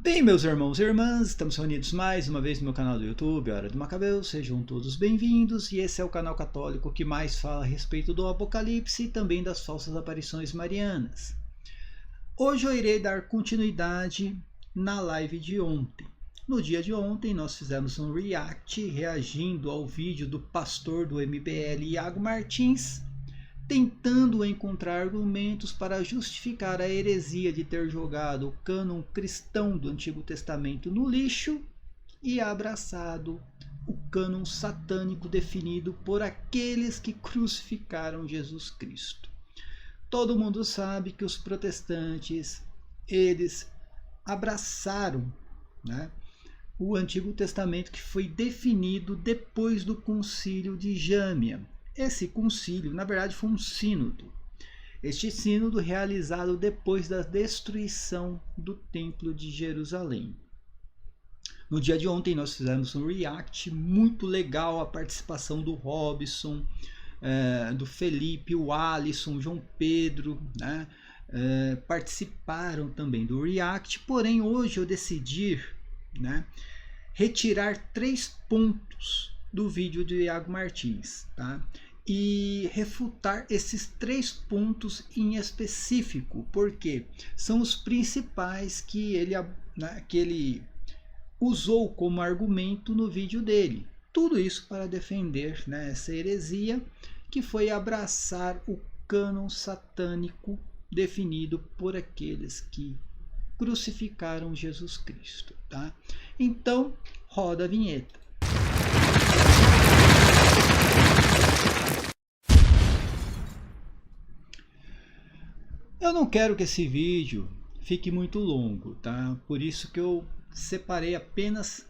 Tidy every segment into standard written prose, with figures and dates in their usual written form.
Bem, meus irmãos e irmãs, estamos reunidos mais uma vez no meu canal do YouTube, Hora do Macabeu. Sejam todos bem-vindos, e esse é o canal católico que mais fala a respeito do Apocalipse e também das falsas aparições marianas. Hoje eu irei dar continuidade na live de ontem. No dia de ontem nós fizemos um react reagindo ao vídeo do pastor do MBL, Iago Martins, tentando encontrar argumentos para justificar a heresia de ter jogado o cânon cristão do Antigo Testamento no lixo e abraçado o cânon satânico definido por aqueles que crucificaram Jesus Cristo. Todo mundo sabe que os protestantes, eles abraçaram, né, o Antigo Testamento que foi definido depois do Concílio de Jâmia. Esse concílio, na verdade, foi um sínodo. Este sínodo realizado depois da destruição do Templo de Jerusalém. No dia de ontem nós fizemos um react muito legal, a participação do Robson, do Felipe, o Alisson, o João Pedro, né? Participaram também do react, porém hoje eu decidi, né, retirar 3 pontos do vídeo de Iago Martins, tá? E refutar esses 3 pontos em específico, porque são os principais que ele usou como argumento no vídeo dele. Tudo isso para defender, né, essa heresia que foi abraçar o cânon satânico definido por aqueles que crucificaram Jesus Cristo, tá? Então, roda a vinheta. Eu não quero que esse vídeo fique muito longo, tá? Por isso que eu separei apenas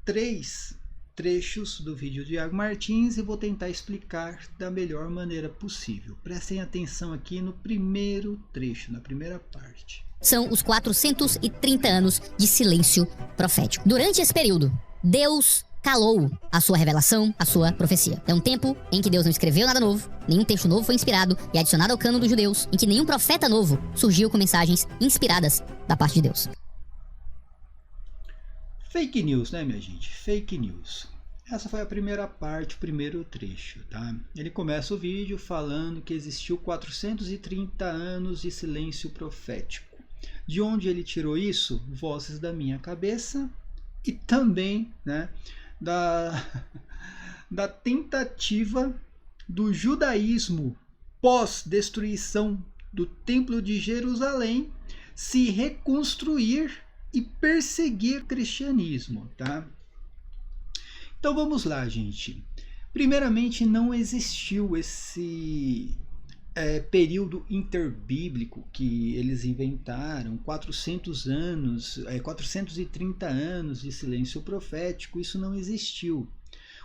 3 trechos do vídeo de Iago Martins e vou tentar explicar da melhor maneira possível. Prestem atenção aqui no primeiro trecho, na primeira parte. São os 430 anos de silêncio profético. Durante esse período, Deus calou a sua revelação, a sua profecia. É um tempo em que Deus não escreveu nada novo, nenhum texto novo foi inspirado e adicionado ao cânon dos judeus, em que nenhum profeta novo surgiu com mensagens inspiradas da parte de Deus. Fake news, né, minha gente? Fake news. Essa foi a primeira parte, o primeiro trecho, tá? Ele começa o vídeo falando que existiu 430 anos de silêncio profético. De onde ele tirou isso? Vozes da minha cabeça e também, né, da tentativa do judaísmo pós-destruição do Templo de Jerusalém se reconstruir e perseguir o cristianismo, tá? Então vamos lá, gente. Primeiramente, não existiu esse período interbíblico que eles inventaram, 430 anos de silêncio profético, isso não existiu.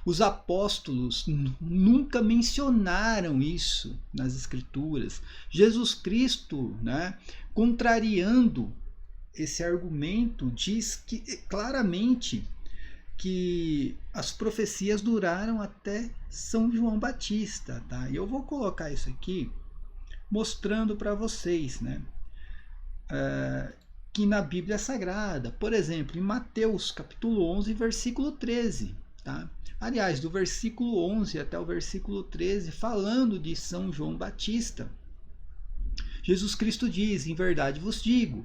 Os apóstolos nunca mencionaram isso nas escrituras. Jesus Cristo, né, contrariando esse argumento, diz que claramente que as profecias duraram até São João Batista, tá? E eu vou colocar isso aqui mostrando para vocês, né, que na Bíblia Sagrada, por exemplo, em Mateus capítulo 11, versículo 13, tá? Aliás, do versículo 11 até o versículo 13, falando de São João Batista, Jesus Cristo diz: em verdade vos digo,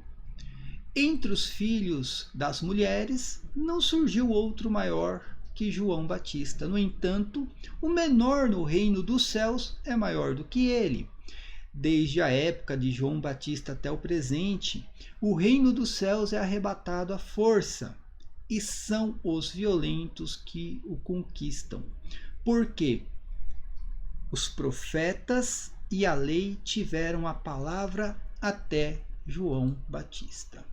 entre os filhos das mulheres não surgiu outro maior que João Batista. No entanto, o menor no reino dos céus é maior do que ele. Desde a época de João Batista até o presente, o reino dos céus é arrebatado à força, e são os violentos que o conquistam. Porque os profetas e a lei tiveram a palavra até João Batista.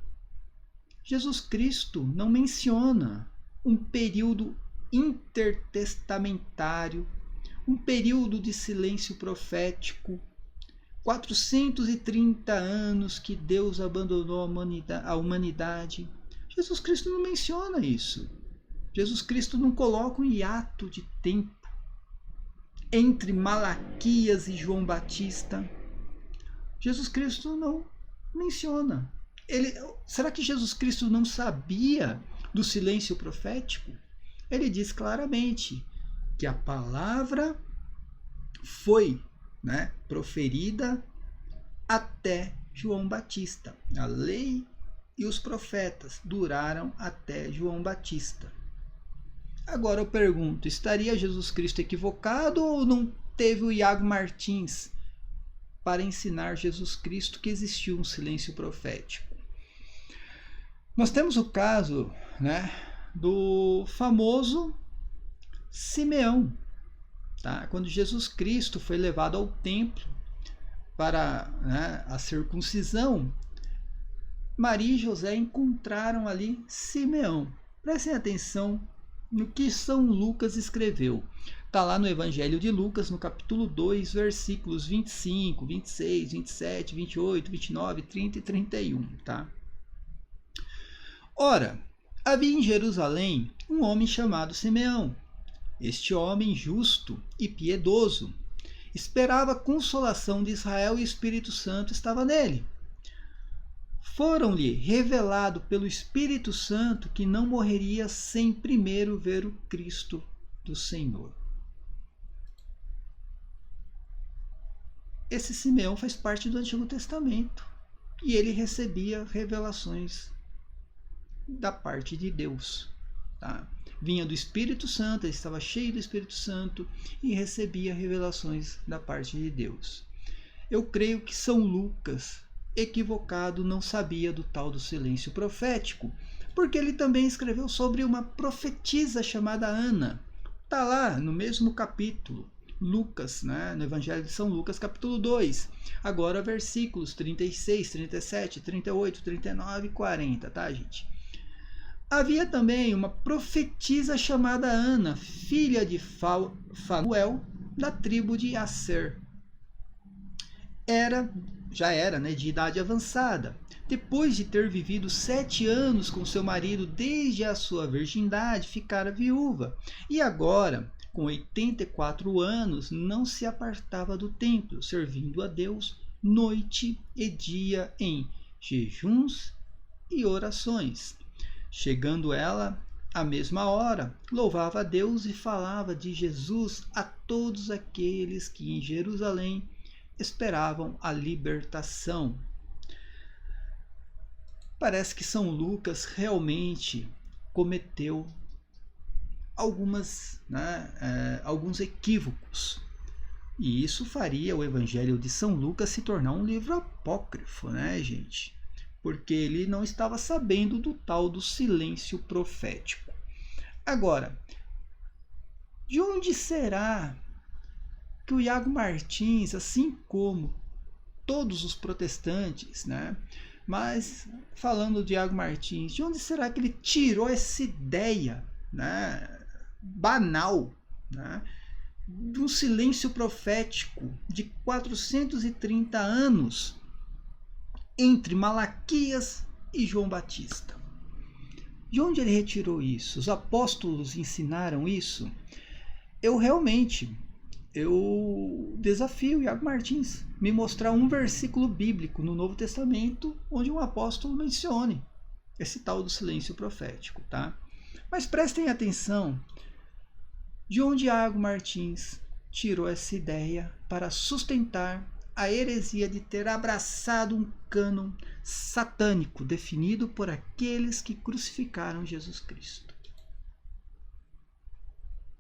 Jesus Cristo não menciona um período intertestamentário, um período de silêncio profético, 430 anos que Deus abandonou a humanidade. Jesus Cristo não menciona isso. Jesus Cristo não coloca um hiato de tempo entre Malaquias e João Batista. Jesus Cristo não menciona. Será que Jesus Cristo não sabia do silêncio profético? Ele diz claramente que a palavra foi, né, proferida até João Batista. A lei e os profetas duraram até João Batista. Agora eu pergunto, estaria Jesus Cristo equivocado ou não teve o Iago Martins para ensinar Jesus Cristo que existiu um silêncio profético? Nós temos o caso, né, do famoso Simeão, tá? Quando Jesus Cristo foi levado ao templo para, né, a circuncisão, Maria e José encontraram ali Simeão. Prestem atenção no que São Lucas escreveu. Está lá no Evangelho de Lucas, no capítulo 2, versículos 25, 26, 27, 28, 29, 30 e 31. Tá? Ora, havia em Jerusalém um homem chamado Simeão. Este homem justo e piedoso esperava a consolação de Israel e o Espírito Santo estava nele. Foram-lhe revelado pelo Espírito Santo que não morreria sem primeiro ver o Cristo do Senhor. Esse Simeão faz parte do Antigo Testamento e ele recebia revelações da parte de Deus. Tá? Vinha do Espírito Santo, ele estava cheio do Espírito Santo e recebia revelações da parte de Deus. Eu creio que São Lucas, equivocado, não sabia do tal do silêncio profético, porque ele também escreveu sobre uma profetisa chamada Ana. Está lá no mesmo capítulo, Lucas, né, no Evangelho de São Lucas, capítulo 2. Agora versículos 36, 37, 38, 39 e 40, tá, gente? Havia também uma profetisa chamada Ana, filha de Fanuel, da tribo de Asser. Já era, né, de idade avançada. Depois de ter vivido 7 anos com seu marido desde a sua virgindade, ficara viúva. E agora, com 84 anos, não se apartava do templo, servindo a Deus noite e dia em jejuns e orações. Chegando ela, à mesma hora, louvava a Deus e falava de Jesus a todos aqueles que em Jerusalém esperavam a libertação. Parece que São Lucas realmente cometeu alguns equívocos. E isso faria o Evangelho de São Lucas se tornar um livro apócrifo, né, gente? Porque ele não estava sabendo do tal do silêncio profético. Agora, de onde será que o Iago Martins, assim como todos os protestantes, né? Mas falando de Iago Martins, de onde será que ele tirou essa ideia, né, banal, né, de um silêncio profético de 430 anos entre Malaquias e João Batista? De onde ele retirou isso? Os apóstolos ensinaram isso? Eu desafio Iago Martins me mostrar um versículo bíblico no Novo Testamento onde um apóstolo mencione esse tal do silêncio profético, tá? Mas prestem atenção de onde Iago Martins tirou essa ideia para sustentar a heresia de ter abraçado um cânon satânico definido por aqueles que crucificaram Jesus Cristo.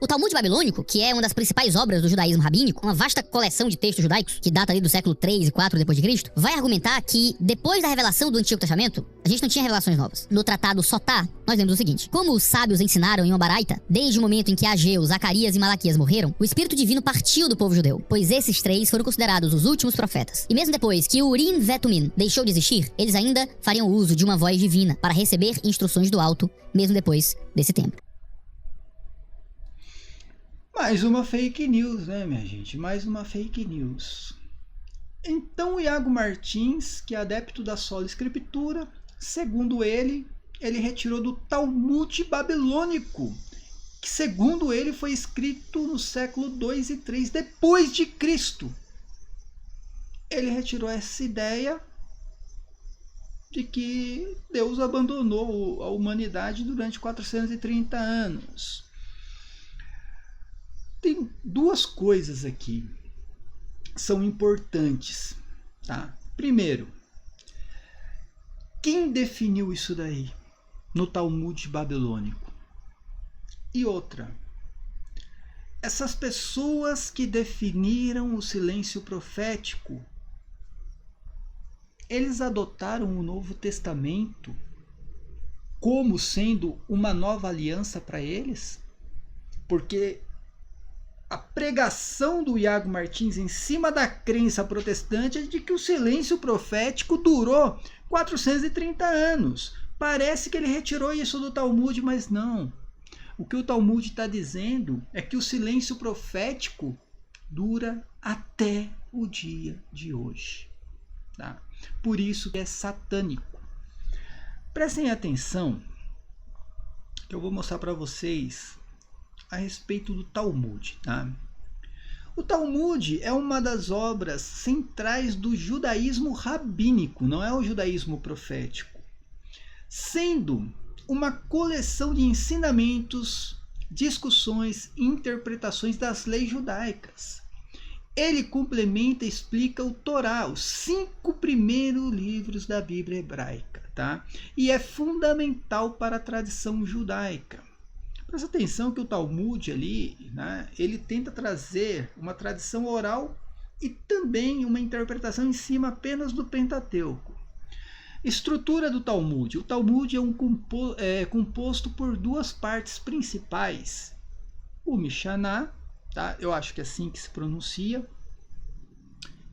O Talmud babilônico, que é uma das principais obras do judaísmo rabínico, uma vasta coleção de textos judaicos, que data ali do século 3 e 4 depois de Cristo, vai argumentar que, depois da revelação do Antigo Testamento, a gente não tinha revelações novas. No tratado Sotá, nós lemos o seguinte: como os sábios ensinaram em uma baraita, desde o momento em que Ageu, Zacarias e Malaquias morreram, o Espírito Divino partiu do povo judeu, pois esses 3 foram considerados os últimos profetas. E mesmo depois que Urim e Tumim deixou de existir, eles ainda fariam uso de uma voz divina para receber instruções do alto, mesmo depois desse tempo. Mais uma fake news, né, minha gente? Mais uma fake news. Então, o Iago Martins, que é adepto da sola escritura, segundo ele retirou do Talmud babilônico, que segundo ele foi escrito no século 2 e 3 depois de Cristo. Ele retirou essa ideia de que Deus abandonou a humanidade durante 430 anos. Tem duas coisas aqui que são importantes, tá? Primeiro, quem definiu isso daí no Talmud babilônico? E outra, essas pessoas que definiram o silêncio profético, eles adotaram o Novo Testamento como sendo uma nova aliança para eles? Porque a pregação do Iago Martins em cima da crença protestante é de que o silêncio profético durou 430 anos. Parece que ele retirou isso do Talmud, mas não. O que o Talmud está dizendo é que o silêncio profético dura até o dia de hoje. Tá? Por isso que é satânico. Prestem atenção, que eu vou mostrar para vocês a respeito do Talmud. Tá? O Talmud é uma das obras centrais do judaísmo rabínico, não é o judaísmo profético, sendo uma coleção de ensinamentos, discussões e interpretações das leis judaicas. Ele complementa e explica o Torá, os 5 primeiros livros da Bíblia hebraica, tá? E é fundamental para a tradição judaica. Presta atenção que o Talmud ali, né, ele tenta trazer uma tradição oral e também uma interpretação em cima apenas do Pentateuco. Estrutura do Talmud. O Talmud é composto por 2 partes principais. O Mishnah, tá? Eu acho que é assim que se pronuncia,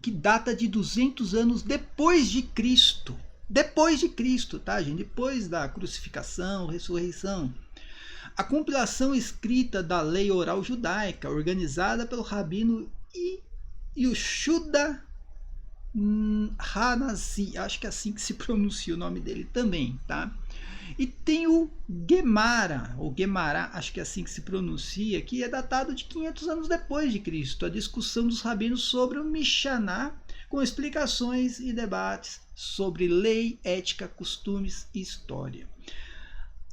que data de 200 anos depois de Cristo. Depois de Cristo, tá, gente? Depois da crucificação, ressurreição. A compilação escrita da lei oral judaica, organizada pelo rabino Yehuda Hanazi, acho que é assim que se pronuncia o nome dele também, tá? E tem o Gemara, ou Gemará, acho que é assim que se pronuncia, que é datado de 500 anos depois de Cristo, a discussão dos rabinos sobre o Mishnah, com explicações e debates sobre lei, ética, costumes e história.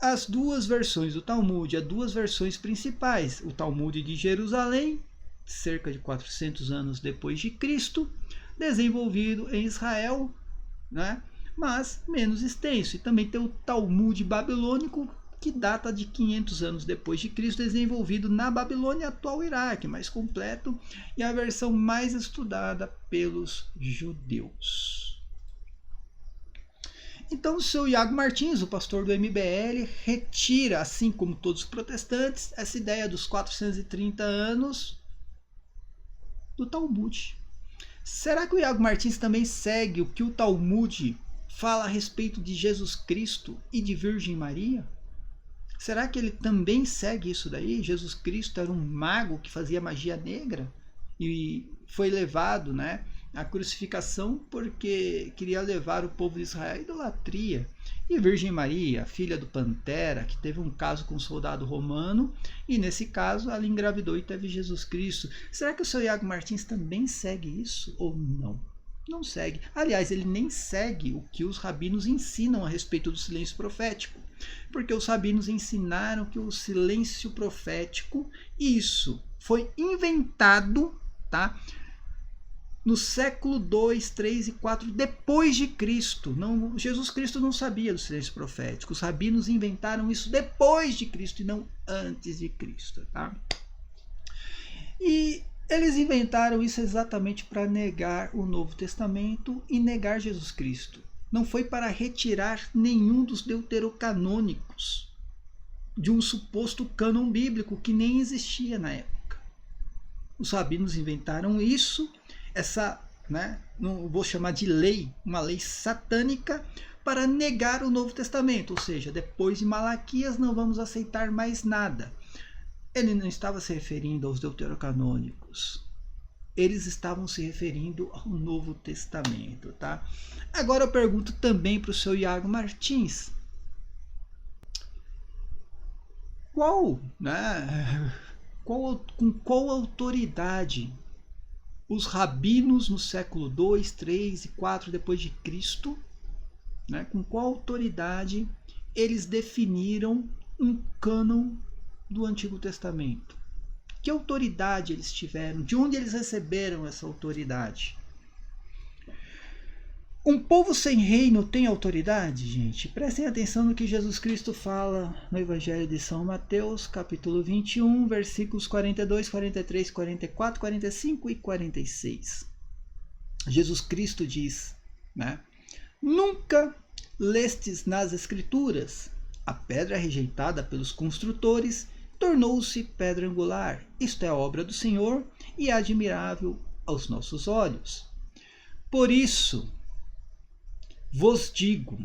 As 2 versões do Talmud, as 2 versões principais, o Talmud de Jerusalém, cerca de 400 anos depois de Cristo, desenvolvido em Israel, né? Mas menos extenso. E também tem o Talmud babilônico, que data de 500 anos depois de Cristo, desenvolvido na Babilônia, atual Iraque, mais completo e a versão mais estudada pelos judeus. Então o seu Iago Martins, o pastor do MBL, retira, assim como todos os protestantes, essa ideia dos 430 anos do Talmud. Será que o Iago Martins também segue o que o Talmud fala a respeito de Jesus Cristo e de Virgem Maria? Será que ele também segue isso daí? Jesus Cristo era um mago que fazia magia negra e foi levado, né, à crucificação porque queria levar o povo de Israel à idolatria. E Virgem Maria, filha do Pantera, que teve um caso com um soldado romano, e nesse caso ela engravidou e teve Jesus Cristo. Será que o seu Iago Martins também segue isso ou não? Não segue. Aliás, ele nem segue o que os rabinos ensinam a respeito do silêncio profético. Porque os rabinos ensinaram que o silêncio profético, isso foi inventado, tá, no século 2, 3 e 4 depois de Cristo. Não, Jesus Cristo não sabia do silêncio profético. Os rabinos inventaram isso depois de Cristo e não antes de Cristo, tá? E eles inventaram isso exatamente para negar o Novo Testamento e negar Jesus Cristo. Não foi para retirar nenhum dos deuterocanônicos de um suposto cânon bíblico que nem existia na época. Os rabinos inventaram isso, essa, né, não vou chamar de lei, uma lei satânica, para negar o Novo Testamento. Ou seja, depois de Malaquias não vamos aceitar mais nada. Ele não estava se referindo aos deuterocanônicos. Eles estavam se referindo ao Novo Testamento, tá? Agora eu pergunto também para o seu Iago Martins. Com qual autoridade os rabinos no século 2, 3 e 4 depois de Cristo né? Com qual autoridade eles definiram um cânon do Antigo Testamento? Que autoridade eles tiveram? De onde eles receberam essa autoridade? Um povo sem reino tem autoridade, gente? Prestem atenção no que Jesus Cristo fala no Evangelho de São Mateus, capítulo 21, versículos 42, 43, 44, 45 e 46. Jesus Cristo diz, né? Nunca lestes nas Escrituras: a pedra rejeitada pelos construtores tornou-se pedra angular. Isto é obra do Senhor e admirável aos nossos olhos. Por isso vos digo,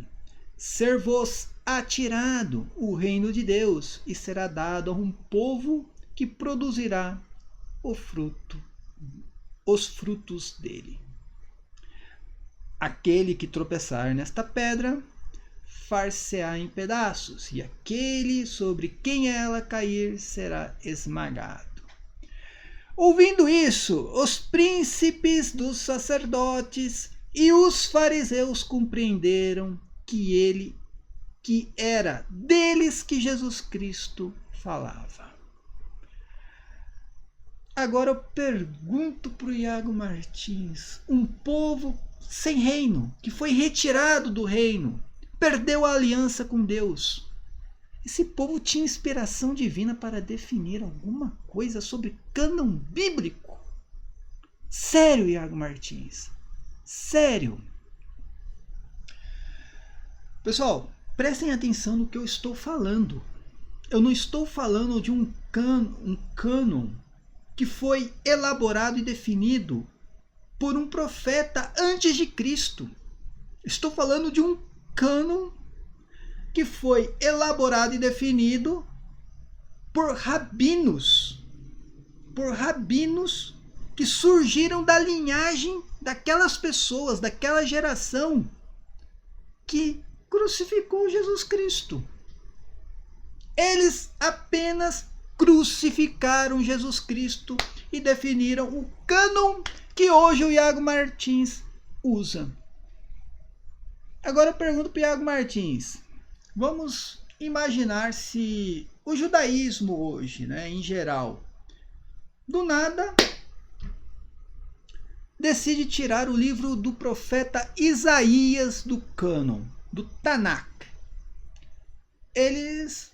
ser-vos atirado o reino de Deus e será dado a um povo que produzirá os frutos dele. Aquele que tropeçar nesta pedra far-se-á em pedaços, e aquele sobre quem ela cair será esmagado. Ouvindo isso, os príncipes dos sacerdotes e os fariseus compreenderam que era deles que Jesus Cristo falava. Agora eu pergunto para o Iago Martins, um povo sem reino, que foi retirado do reino, perdeu a aliança com Deus. Esse povo tinha inspiração divina para definir alguma coisa sobre cânon bíblico? Sério, Iago Martins? Sério? Pessoal, prestem atenção no que eu estou falando. Eu não estou falando de um cânon que foi elaborado e definido por um profeta antes de Cristo. Estou falando de um cânon que foi elaborado e definido por rabinos que surgiram da linhagem daquelas pessoas, daquela geração que crucificou Jesus Cristo. Eles apenas crucificaram Jesus Cristo e definiram o cânon que hoje o Iago Martins usa. Agora eu pergunto para o Iago Martins, vamos imaginar se o judaísmo hoje, né, em geral, do nada decide tirar o livro do profeta Isaías do cânon, do Tanakh. Eles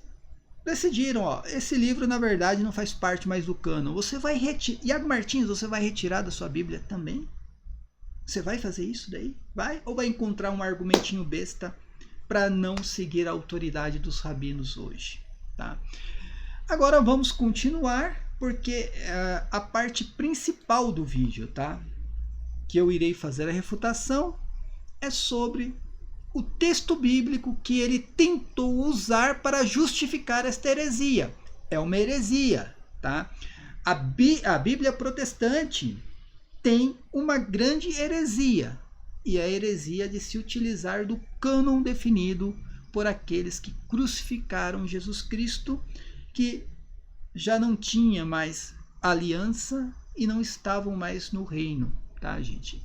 decidiram, esse livro na verdade não faz parte mais do cânon. Você vai Iago Martins, você vai retirar da sua Bíblia também? Você vai fazer isso daí? Vai? Ou vai encontrar um argumentinho besta para não seguir a autoridade dos rabinos hoje? Tá? Agora vamos continuar, porque a parte principal do vídeo, tá? Que eu irei fazer a refutação é sobre o texto bíblico que ele tentou usar para justificar esta heresia. É uma heresia, tá? A Bíblia protestante tem uma grande heresia, e é a heresia de se utilizar do cânon definido por aqueles que crucificaram Jesus Cristo, que já não tinha mais aliança e não estavam mais no reino, tá, gente?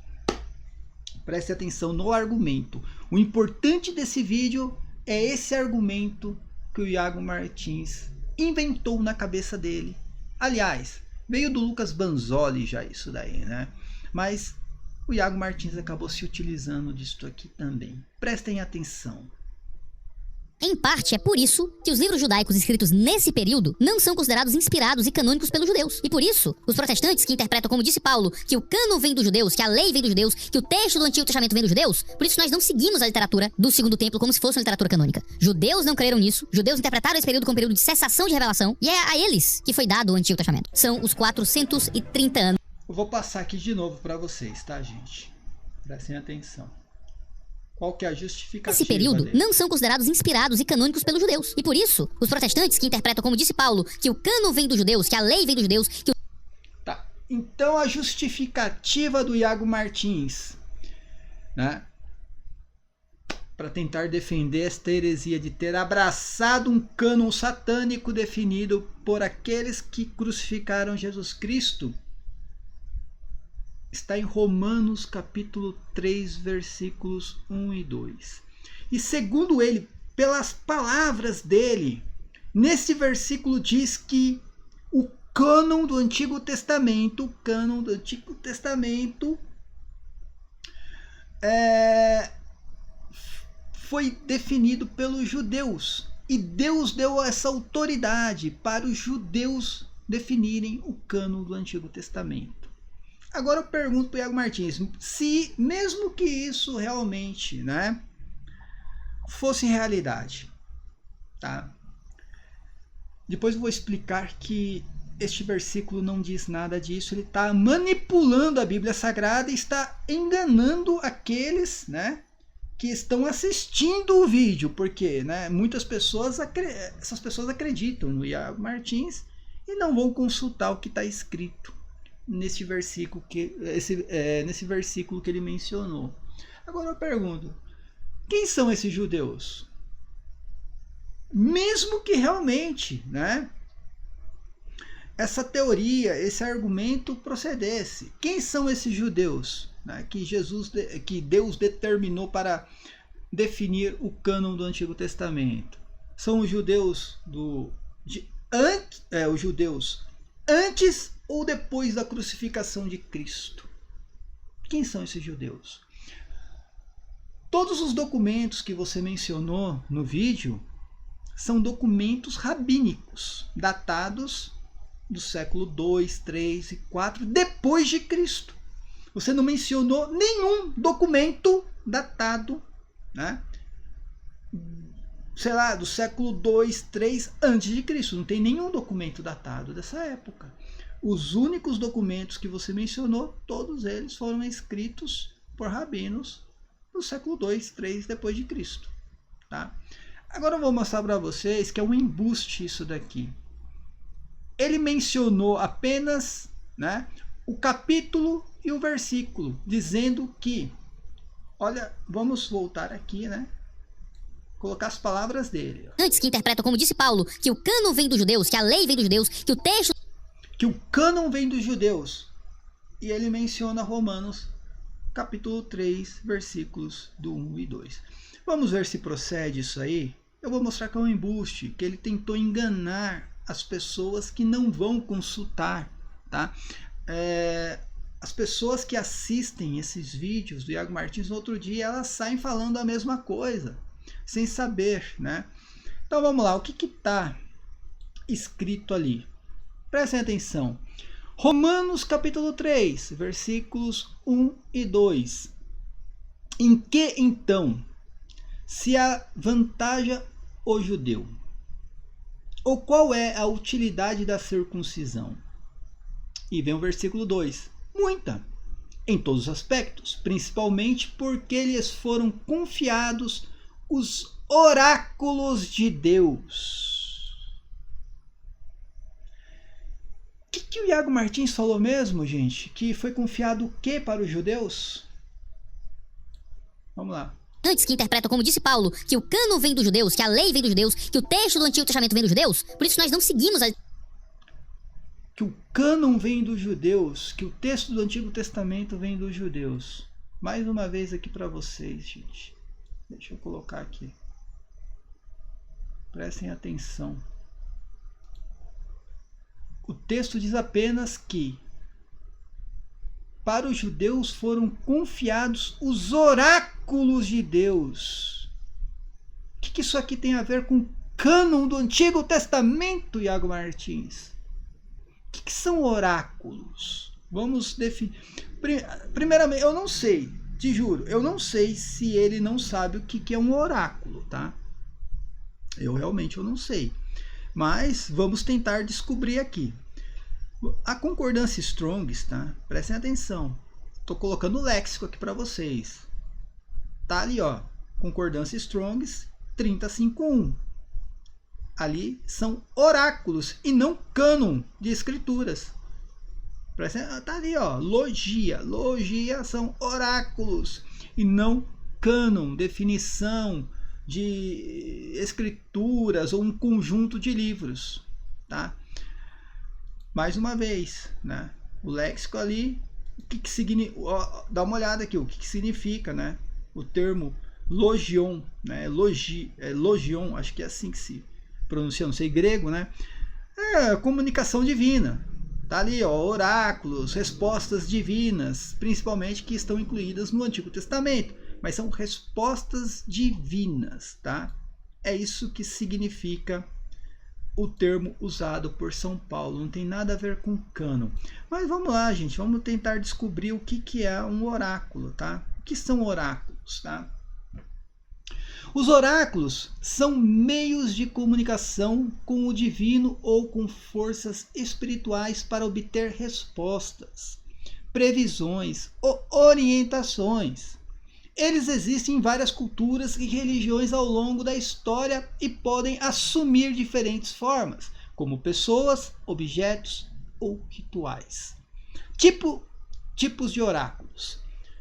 Preste atenção no argumento. O importante desse vídeo é esse argumento que o Iago Martins inventou na cabeça dele. Aliás, veio do Lucas Banzoli já isso daí, né? Mas o Iago Martins acabou se utilizando disso aqui também. Prestem atenção. Em parte, é por isso que os livros judaicos escritos nesse período não são considerados inspirados e canônicos pelos judeus. E por isso, os protestantes que interpretam, como disse Paulo, que o cânon vem dos judeus, que a lei vem dos judeus, que o texto do Antigo Testamento vem dos judeus, por isso nós não seguimos a literatura do Segundo Templo como se fosse uma literatura canônica. Judeus não creram nisso, judeus interpretaram esse período como um período de cessação de revelação, e é a eles que foi dado o Antigo Testamento. São os 430 anos. Eu vou passar aqui de novo para vocês, tá, gente? Prestem atenção. Qual que é a justificativa Esse período dele? Não são considerados inspirados e canônicos pelos judeus. E por isso, os protestantes que interpretam, como disse Paulo, que o cânon vem dos judeus, que a lei vem dos judeus, que o... Tá. Então a justificativa do Iago Martins, né, para tentar defender esta heresia de ter abraçado um cânon satânico definido por aqueles que crucificaram Jesus Cristo, está em Romanos capítulo 3, versículos 1 e 2. E segundo ele, pelas palavras dele, nesse versículo diz que o cânon do Antigo Testamento, foi definido pelos judeus. E Deus deu essa autoridade para os judeus definirem o cânon do Antigo Testamento. Agora eu pergunto para o Iago Martins, se mesmo que isso realmente, né, fosse realidade, tá? Depois eu vou explicar que este versículo não diz nada disso, ele está manipulando a Bíblia Sagrada e está enganando aqueles, né, que estão assistindo o vídeo, porque, né, muitas pessoas, essas pessoas acreditam no Iago Martins e não vão consultar o que está escrito nesse versículo nesse versículo que ele mencionou. Agora eu pergunto, quem são esses judeus? Mesmo que realmente, né, essa teoria, esse argumento procedesse, quem são esses judeus, né, que Deus determinou para definir o cânon do Antigo Testamento? São os judeus os judeus antes ou depois da crucificação de Cristo? Quem são esses judeus? Todos os documentos que você mencionou no vídeo são documentos rabínicos, datados do século 2, 3 e 4 depois de Cristo. Você não mencionou nenhum documento datado, né, sei lá, do século 2, 3 antes de Cristo. Não tem nenhum documento datado dessa época. Os únicos documentos que você mencionou, todos eles foram escritos por rabinos no século 2, 3 depois de Cristo, tá? Agora eu vou mostrar para vocês que é um embuste isso daqui. Ele mencionou apenas, né, o capítulo e o versículo, dizendo que, olha, vamos voltar aqui, né, colocar as palavras dele. Antes que interpretam, como disse Paulo, que o cânon vem dos judeus, que a lei vem dos judeus, que o texto... Que o cânon vem dos judeus. E ele menciona Romanos, capítulo 3, versículos do 1 e 2. Vamos ver se procede isso aí. Eu vou mostrar que é um embuste, que ele tentou enganar as pessoas que não vão consultar, tá? As pessoas que assistem esses vídeos do Iago Martins no outro dia, elas saem falando a mesma coisa, sem saber, né? Então vamos lá, o que está escrito ali? Prestem atenção. Romanos capítulo 3, versículos 1 e 2. Em que então se avantaja o judeu? Ou qual é a utilidade da circuncisão? E vem o versículo 2. Muita, em todos os aspectos, principalmente porque lhes foram confiados os oráculos de Deus. O que o Iago Martins falou mesmo, gente? Que foi confiado o que para os judeus? Vamos lá. Antes que interpretam, como disse Paulo, que o cânon vem dos judeus, que a lei vem dos judeus, que o texto do Antigo Testamento vem dos judeus, por isso nós não seguimos a... Que o cânon vem dos judeus, que o texto do Antigo Testamento vem dos judeus. Mais uma vez aqui para vocês, gente. Deixa eu colocar aqui. Prestem atenção. O texto diz apenas que para os judeus foram confiados os oráculos de Deus. O que isso aqui tem a ver com o cânon do Antigo Testamento, Iago Martins? O que são oráculos? Vamos definir. Primeiramente, eu não sei, te juro, eu não sei se ele não sabe o que é um oráculo, tá? Eu realmente não sei. Mas vamos tentar descobrir aqui. A concordância Strong's, tá? Prestem atenção. Estou colocando o léxico aqui para vocês. Tá ali, ó. Concordância Strong's 3051. Ali são oráculos e não cânon de escrituras. Tá ali, ó. Logia. Logia são oráculos e não cânon, definição de escrituras ou um conjunto de livros, tá? Mais uma vez, né? O léxico ali, o que significa? Dá uma olhada aqui, o que significa, né? O termo logion, né? Logion, acho que é assim que se pronuncia, não sei grego, né? É comunicação divina. Tá ali, ó, oráculos, respostas divinas, principalmente que estão incluídas no Antigo Testamento, mas são respostas divinas, tá? É isso que significa o termo usado por São Paulo, não tem nada a ver com cânon. Mas vamos lá, gente, vamos tentar descobrir o que é um oráculo, tá? O que são oráculos, tá? Os oráculos são meios de comunicação com o divino ou com forças espirituais para obter respostas, previsões ou orientações. Eles existem em várias culturas e religiões ao longo da história e podem assumir diferentes formas, como pessoas, objetos ou rituais. Tipos de oráculos.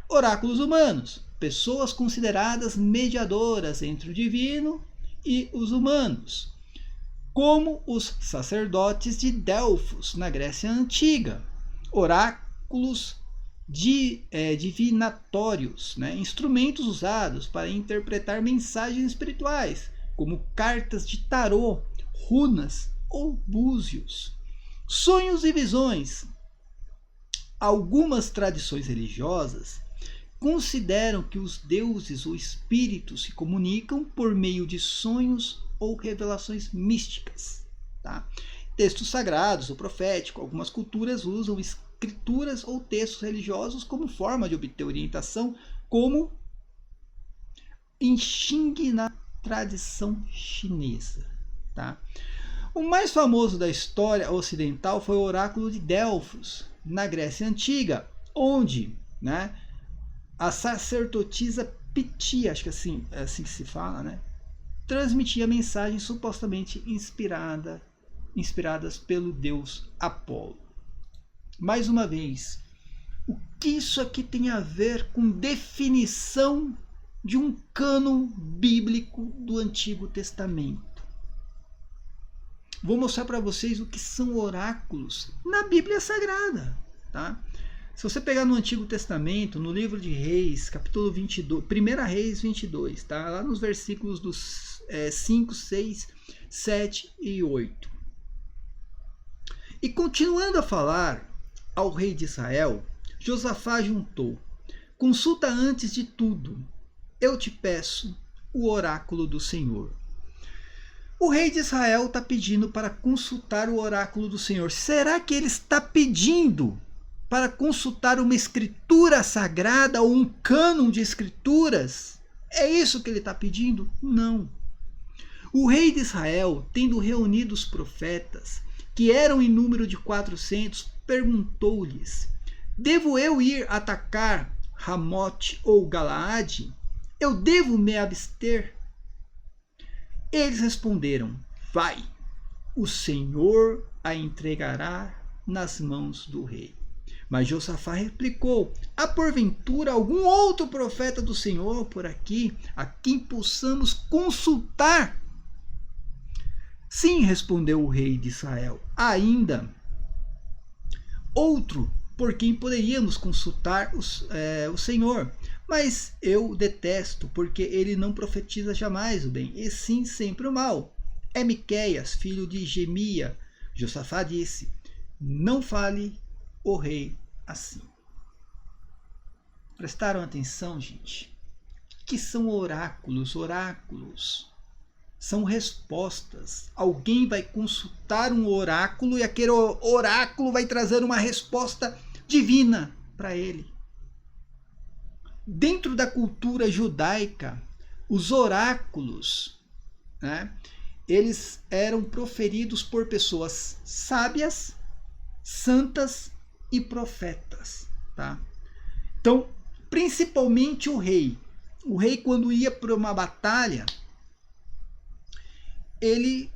Oráculos humanos. Pessoas consideradas mediadoras entre o divino e os humanos, como os sacerdotes de Delfos, na Grécia Antiga. Oráculos divinatórios, né? Instrumentos usados para interpretar mensagens espirituais, como cartas de tarô, runas ou búzios. Sonhos e visões. Algumas tradições religiosas consideram que os deuses ou espíritos se comunicam por meio de sonhos ou revelações místicas. Tá? Textos sagrados ou proféticos. Algumas culturas usam escrituras ou textos religiosos como forma de obter orientação, como em Xing na tradição chinesa. Tá? O mais famoso da história ocidental foi o oráculo de Delfos, na Grécia Antiga, onde, né, a sacerdotisa Pitia, acho que é assim que se fala, né, transmitia mensagens supostamente inspiradas pelo deus Apolo. Mais uma vez, o que isso aqui tem a ver com definição de um cânon bíblico do Antigo Testamento? Vou mostrar para vocês o que são oráculos na Bíblia Sagrada, tá? Se você pegar no Antigo Testamento, no livro de Reis, capítulo 22, 1 Reis 22, tá? Lá nos versículos dos 5, 6, 7 e 8. E continuando a falar ao rei de Israel, Josafá juntou: consulta antes de tudo, eu te peço, o oráculo do Senhor. O rei de Israel está pedindo para consultar o oráculo do Senhor. Será que ele está pedindo para consultar uma escritura sagrada ou um cânon de escrituras? É isso que ele está pedindo? Não. O rei de Israel, tendo reunido os profetas, que eram em número de 400, perguntou-lhes: devo eu ir atacar Ramote ou Galaade? Eu devo me abster? Eles responderam: vai, o Senhor a entregará nas mãos do rei. Mas Josafá replicou: há porventura algum outro profeta do Senhor por aqui, a quem possamos consultar? Sim, respondeu o rei de Israel, ainda outro por quem poderíamos consultar o Senhor. Mas eu detesto, porque ele não profetiza jamais o bem, e sim sempre o mal. É Miqueias, filho de Gemia. Josafá disse: não fale o rei assim. Prestaram atenção, gente? O que são oráculos? Oráculos são respostas. Alguém vai consultar um oráculo e aquele oráculo vai trazer uma resposta divina para ele. Dentro da cultura judaica, os oráculos, né, eles eram proferidos por pessoas sábias, santas e profetas. Tá? Então, principalmente o rei. O rei, quando ia para uma batalha, ele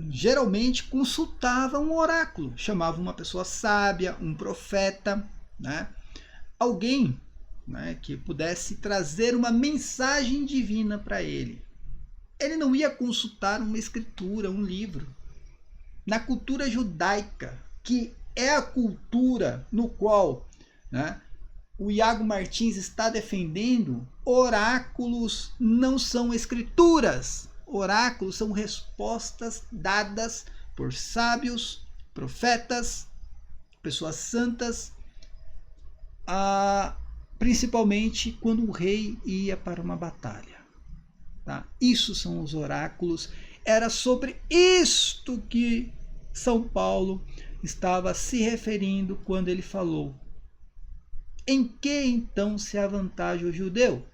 geralmente consultava um oráculo, chamava uma pessoa sábia, um profeta, né, alguém, né, que pudesse trazer uma mensagem divina para ele. Ele não ia consultar uma escritura, um livro. Na cultura judaica, que é a cultura no qual, né, o Iago Martins está defendendo, oráculos não são escrituras. Oráculos são respostas dadas por sábios, profetas, pessoas santas, principalmente quando o rei ia para uma batalha. Tá? Isso são os oráculos. Era sobre isto que São Paulo estava se referindo quando ele falou: em que então se avantaja o judeu?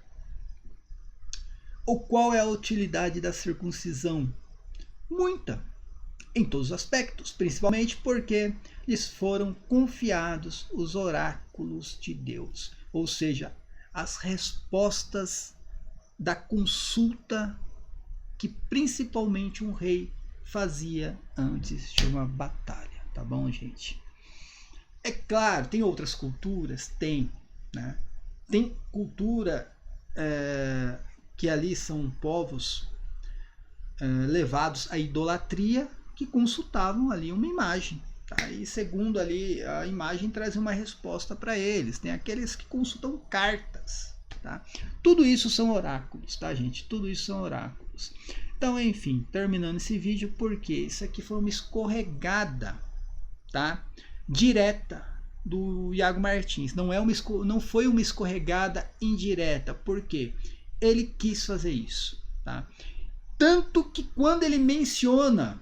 Ou qual é a utilidade da circuncisão? Muita, em todos os aspectos, principalmente porque lhes foram confiados os oráculos de Deus, ou seja, as respostas da consulta que principalmente um rei fazia antes de uma batalha, tá bom, gente? É claro, tem outras culturas, né? Tem cultura que ali são povos levados à idolatria, que consultavam ali uma imagem, tá? E segundo ali a imagem traz uma resposta para eles. Tem aqueles que consultam cartas, tá? Tudo isso são oráculos, tá, gente? Tudo isso são oráculos. Então, enfim, terminando esse vídeo, porque isso aqui foi uma escorregada, tá? Direta do Iago Martins. Não foi uma escorregada indireta, porque ele quis fazer isso, tá? Tanto que quando ele menciona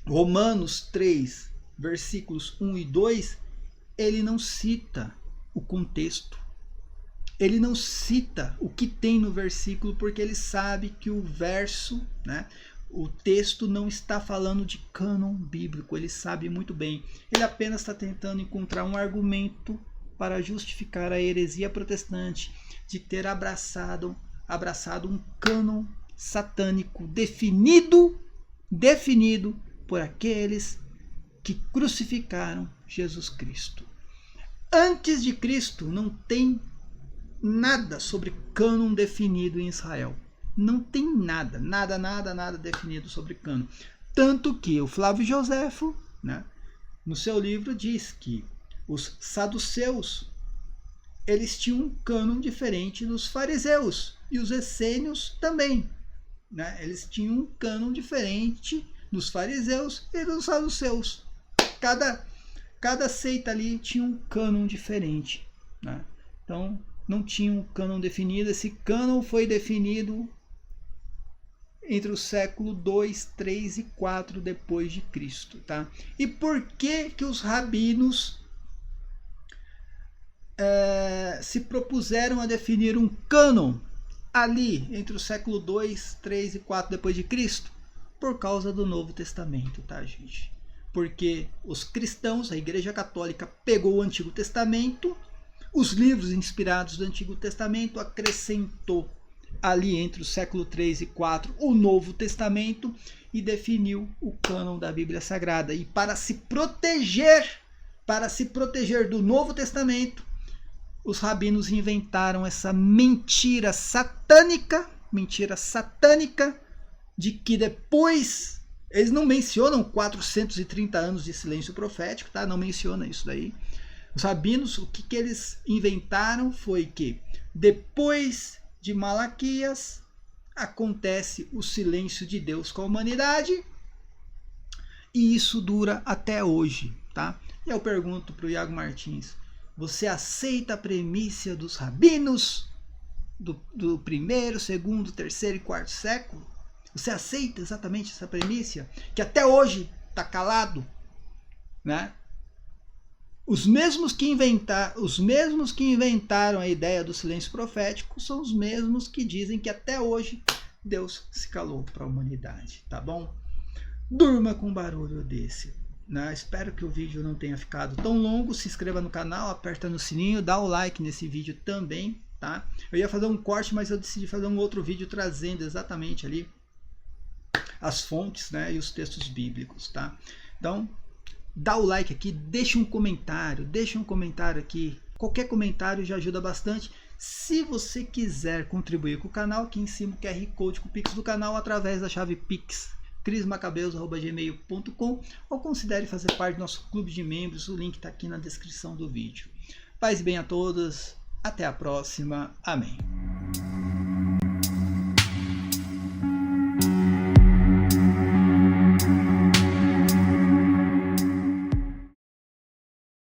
Romanos 3, versículos 1 e 2, ele não cita o contexto. Ele não cita o que tem no versículo, porque ele sabe que o verso, né, o texto não está falando de cânon bíblico. Ele sabe muito bem. Ele apenas está tentando encontrar um argumento para justificar a heresia protestante de ter abraçado um cânon satânico definido por aqueles que crucificaram Jesus Cristo. Antes de Cristo não tem nada sobre cânon definido em Israel. Não tem nada definido sobre cânon. Tanto que o Flávio Joséfo, né, no seu livro diz que os saduceus eles tinham um cânon diferente dos fariseus, e os essênios também, né? Eles tinham um cânon diferente dos fariseus e dos saduceus. Cada seita ali tinha um cânon diferente, né? Então não tinha um cânon definido. Esse cânon foi definido entre o século 2, 3 e 4 depois de Cristo, tá? E por que os rabinos se propuseram a definir um cânon ali entre o século 2, 3 e 4 depois de Cristo? Por causa do Novo Testamento, tá, gente? Porque os cristãos, a Igreja Católica, pegou o Antigo Testamento, os livros inspirados do Antigo Testamento, acrescentou ali entre o século 3 e 4 o Novo Testamento e definiu o cânon da Bíblia Sagrada. E para se proteger do Novo Testamento, os rabinos inventaram essa mentira satânica de que depois, eles não mencionam 430 anos de silêncio profético, tá? Não menciona isso daí. Os rabinos, o que eles inventaram foi que depois de Malaquias acontece o silêncio de Deus com a humanidade, e isso dura até hoje, tá? E eu pergunto para o Iago Martins: você aceita a premissa dos rabinos do primeiro, segundo, terceiro e quarto século? Você aceita exatamente essa premissa que até hoje está calado, né? Os mesmos que inventaram a ideia do silêncio profético são os mesmos que dizem que até hoje Deus se calou para a humanidade, tá bom? Durma com um barulho desse, né? Espero que o vídeo não tenha ficado tão longo. Se inscreva no canal, aperta no sininho, dá o like nesse vídeo também, tá? Eu ia fazer um corte, mas eu decidi fazer um outro vídeo trazendo exatamente ali as fontes, né, e os textos bíblicos, tá? Então, dá o like aqui, deixa um comentário aqui. Qualquer comentário já ajuda bastante. Se você quiser contribuir com o canal, aqui em cima o QR Code com o Pix do canal através da chave Pix crismacabeus@gmail.com, ou considere fazer parte do nosso clube de membros. O link está aqui na descrição do vídeo. Paz e bem a todos. Até a próxima. Amém.